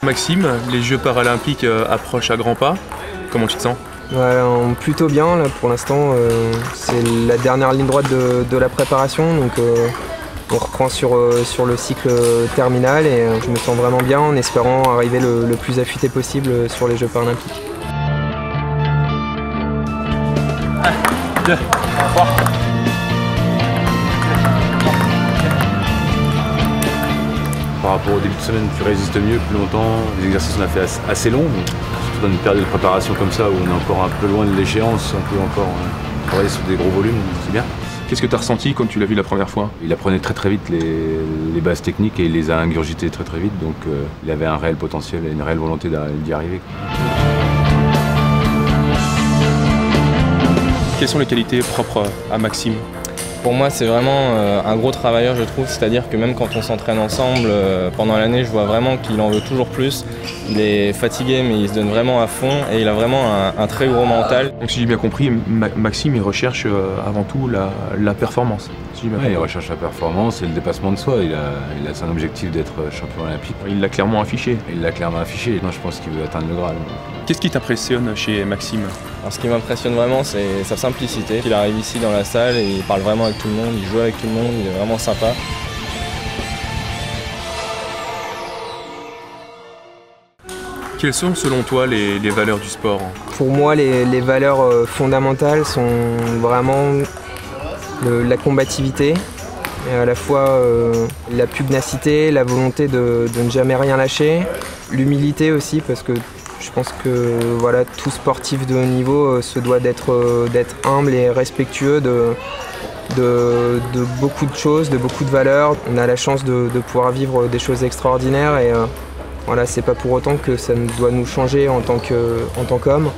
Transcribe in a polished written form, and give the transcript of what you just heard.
Maxime, les Jeux paralympiques approchent à grands pas. Comment tu te sens? Ouais, plutôt bien là, pour l'instant. C'est la dernière ligne droite de la préparation, donc on reprend sur le cycle terminal et je me sens vraiment bien en espérant arriver le plus affûté possible sur les Jeux paralympiques. 1, 2, 3. Par rapport au début de semaine, tu résistes mieux, plus longtemps. Les exercices, on a fait assez longs, surtout dans une période de préparation comme ça où on est encore un peu loin de l'échéance, on peut encore travailler sur des gros volumes, c'est bien. Qu'est-ce que tu as ressenti quand tu l'as vu la première fois? Il apprenait très vite les bases techniques et il les a ingurgitées très vite, donc il avait un réel potentiel et une réelle volonté d'y arriver. Quelles sont les qualités propres à Maxime? Pour moi, c'est vraiment un gros travailleur, je trouve. C'est-à-dire que même quand on s'entraîne ensemble, pendant l'année, je vois vraiment qu'il en veut toujours plus. Il est fatigué, mais il se donne vraiment à fond et il a vraiment un très gros mental. Donc si j'ai bien compris, Maxime, il recherche avant tout la performance. Si Il recherche la performance et le dépassement de soi. Il a son objectif d'être champion olympique. Il l'a clairement affiché. Non, je pense qu'il veut atteindre le Graal. Qu'est-ce qui t'impressionne chez Maxime? Alors, ce qui m'impressionne vraiment, c'est sa simplicité. Il arrive ici dans la salle et il parle vraiment avec tout le monde, il joue avec tout le monde, il est vraiment sympa. Quelles sont selon toi les valeurs du sport? Pour moi, les valeurs fondamentales sont vraiment la combativité, et à la fois la pugnacité, la volonté de ne jamais rien lâcher, l'humilité aussi, parce que je pense que voilà, tout sportif de haut niveau se doit d'être humble et respectueux de beaucoup de choses, de beaucoup de valeurs. On a la chance de pouvoir vivre des choses extraordinaires et voilà, c'est pas pour autant que ça doit nous changer en tant qu'homme.